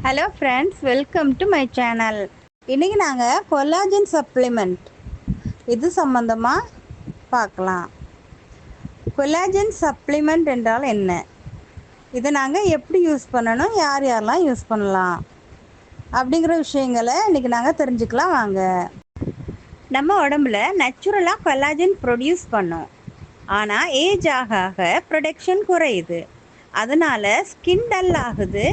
Hello friends, welcome to my channel. இன்றைக்கி நாங்கள் collagen supplement இது சம்மந்தமாக பார்க்கலாம். கொலாஜன் சப்ளிமெண்ட் என்றால் என்ன, இதை நாங்கள் எப்படி யூஸ் பண்ணணும், யார் யாரெல்லாம் யூஸ் பண்ணலாம் அப்படிங்கிற விஷயங்களை இன்றைக்கி நாங்கள் தெரிஞ்சுக்கலாம் வாங்க. நம்ம உடம்புல நேச்சுரலாக கொலாஜன் ப்ரொடியூஸ் பண்ணோம். ஆனால் ஏஜ் ஆக ஆக ப்ரொடக்ஷன் குறையுது. அதனால் ஸ்கின் டல் ஆகுது,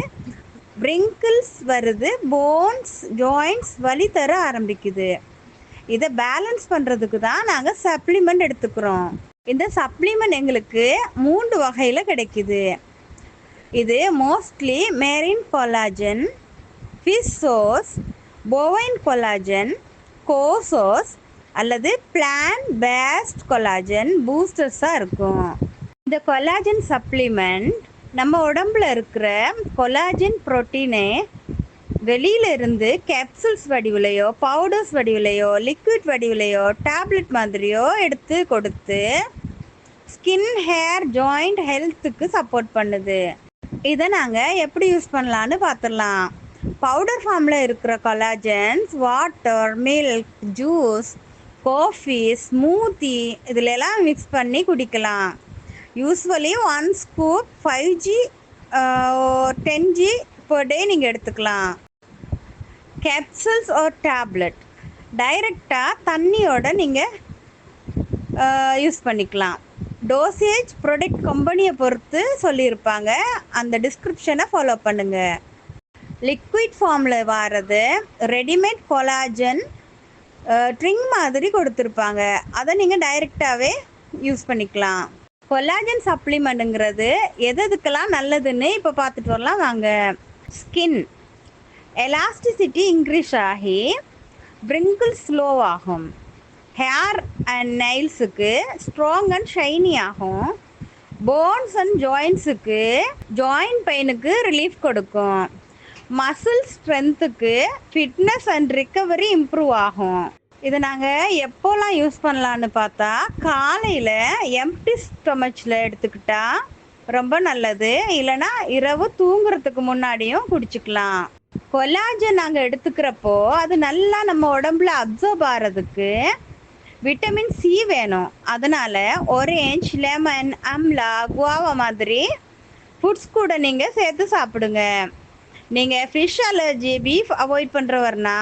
wrinkles வருது, போன்ஸ் ஜாயின்ட்ஸ் வலி தர ஆரம்பிக்குது. இதை பேலன்ஸ் பண்ணுறதுக்கு தான் நாங்கள் சப்ளிமெண்ட் எடுத்துக்கிறோம். இந்த சப்ளிமெண்ட் எங்களுக்கு 3 வகையில் கிடைக்குது. இது mostly marine collagen, fish source, bovine collagen, கோசோஸ் அல்லது பிளான்ட் பேஸ்ட் கொலாஜன் பூஸ்டர்ஸாக இருக்கும். இந்த கொலாஜன் சப்ளிமெண்ட் நம்ம உடம்புல இருக்கிற கொலாஜன் புரோட்டீனை வெளியிலிருந்து கேப்சூல்ஸ் வடிவிலையோ, பவுடர்ஸ் வடிவிலையோ, லிக்விட் வடிவிலையோ, டேப்லெட் மாதிரியோ எடுத்து கொடுத்து ஸ்கின், ஹேர், ஜாயிண்ட் ஹெல்த்துக்கு சப்போர்ட் பண்ணுது. இதை நாங்கள் எப்படி யூஸ் பண்ணலான்னு பார்த்துடலாம். பவுடர் ஃபார்மில் இருக்கிற collagens water, milk, juice, coffee, smoothie இதிலெல்லாம் மிக்ஸ் பண்ணி குடிக்கலாம். Usually 1 scoop 5g 10g per day நீங்கள் எடுத்துக்கலாம். கேப்சூல்ஸ் ஒரு டேப்லெட் டைரெக்டாக தண்ணியோட நீங்கள் யூஸ் பண்ணிக்கலாம். டோசேஜ் ப்ராடக்ட் கம்பெனியை பொறுத்து சொல்லியிருப்பாங்க, அந்த டிஸ்கிரிப்ஷனை ஃபாலோ பண்ணுங்கள். லிக்விட் ஃபார்மில் வர்றது ரெடிமேட் கொலாஜன் ட்ரிங்க் மாதிரி கொடுத்துருப்பாங்க, அதை நீங்கள் டைரெக்டாகவே யூஸ் பண்ணிக்கலாம். கொலாஜன் சப்ளிமெண்ட்டுங்கிறது எதுக்கெல்லாம் நல்லதுன்னு இப்போ பார்த்துட்டு வரலாம் வாங்க. ஸ்கின் எலாஸ்டிசிட்டி இன்க்ரீஸ் ஆகி wrinkles ஸ்லோ ஆகும். ஹேர் அண்ட் நெயில்ஸுக்கு ஸ்ட்ராங் அண்ட் ஷைனி ஆகும். போன்ஸ் அண்ட் ஜாயின்ஸுக்கு ஜாயிண்ட் பெயினுக்கு ரிலீஃப் கொடுக்கும். மசில் ஸ்ட்ரென்த்துக்கு ஃபிட்னஸ் அண்ட் ரிக்கவரி இம்ப்ரூவ் ஆகும். இதை நாங்கள் எப்போல்லாம் யூஸ் பண்ணலான்னு பார்த்தா, காலையில் எம்டி ஸ்டொமச்சில் எடுத்துக்கிட்டா ரொம்ப நல்லது. இல்லைனா இரவு தூங்குறதுக்கு முன்னாடியும் குடிச்சிக்கலாம். கொலாஜன் நாங்கள் எடுத்துக்கிறப்போ அது நல்லா நம்ம உடம்புல அப்சர்வ் ஆகிறதுக்கு விட்டமின் சி வேணும். அதனால் ஆரஞ்ச், லெமன், அம்லா, குவாவா மாதிரி ஃபுட்ஸ் கூட நீங்கள் சேர்த்து சாப்பிடுங்க. நீங்கள் ஃபிஷ் அலர்ஜி, பீஃப் அவாய்ட் பண்ணுறவர்னா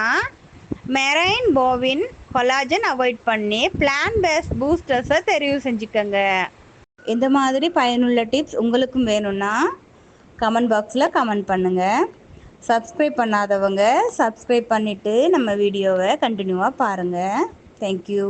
மெரைன், போவின் கொலாஜன் அவாய்ட் பண்ணி பிளான்ட் பேஸ்ட் பூஸ்டர்ஸை தெரிவு செஞ்சுக்கோங்க. இந்த மாதிரி பயனுள்ள டிப்ஸ் உங்களுக்கும் வேணும்னா கமெண்ட் பாக்ஸில் கமெண்ட் பண்ணுங்கள். சப்ஸ்கிரைப் பண்ணாதவங்க சப்ஸ்கிரைப் பண்ணிவிட்டு நம்ம வீடியோவை கண்டினியூவாக பாருங்கள். தேங்க்யூ.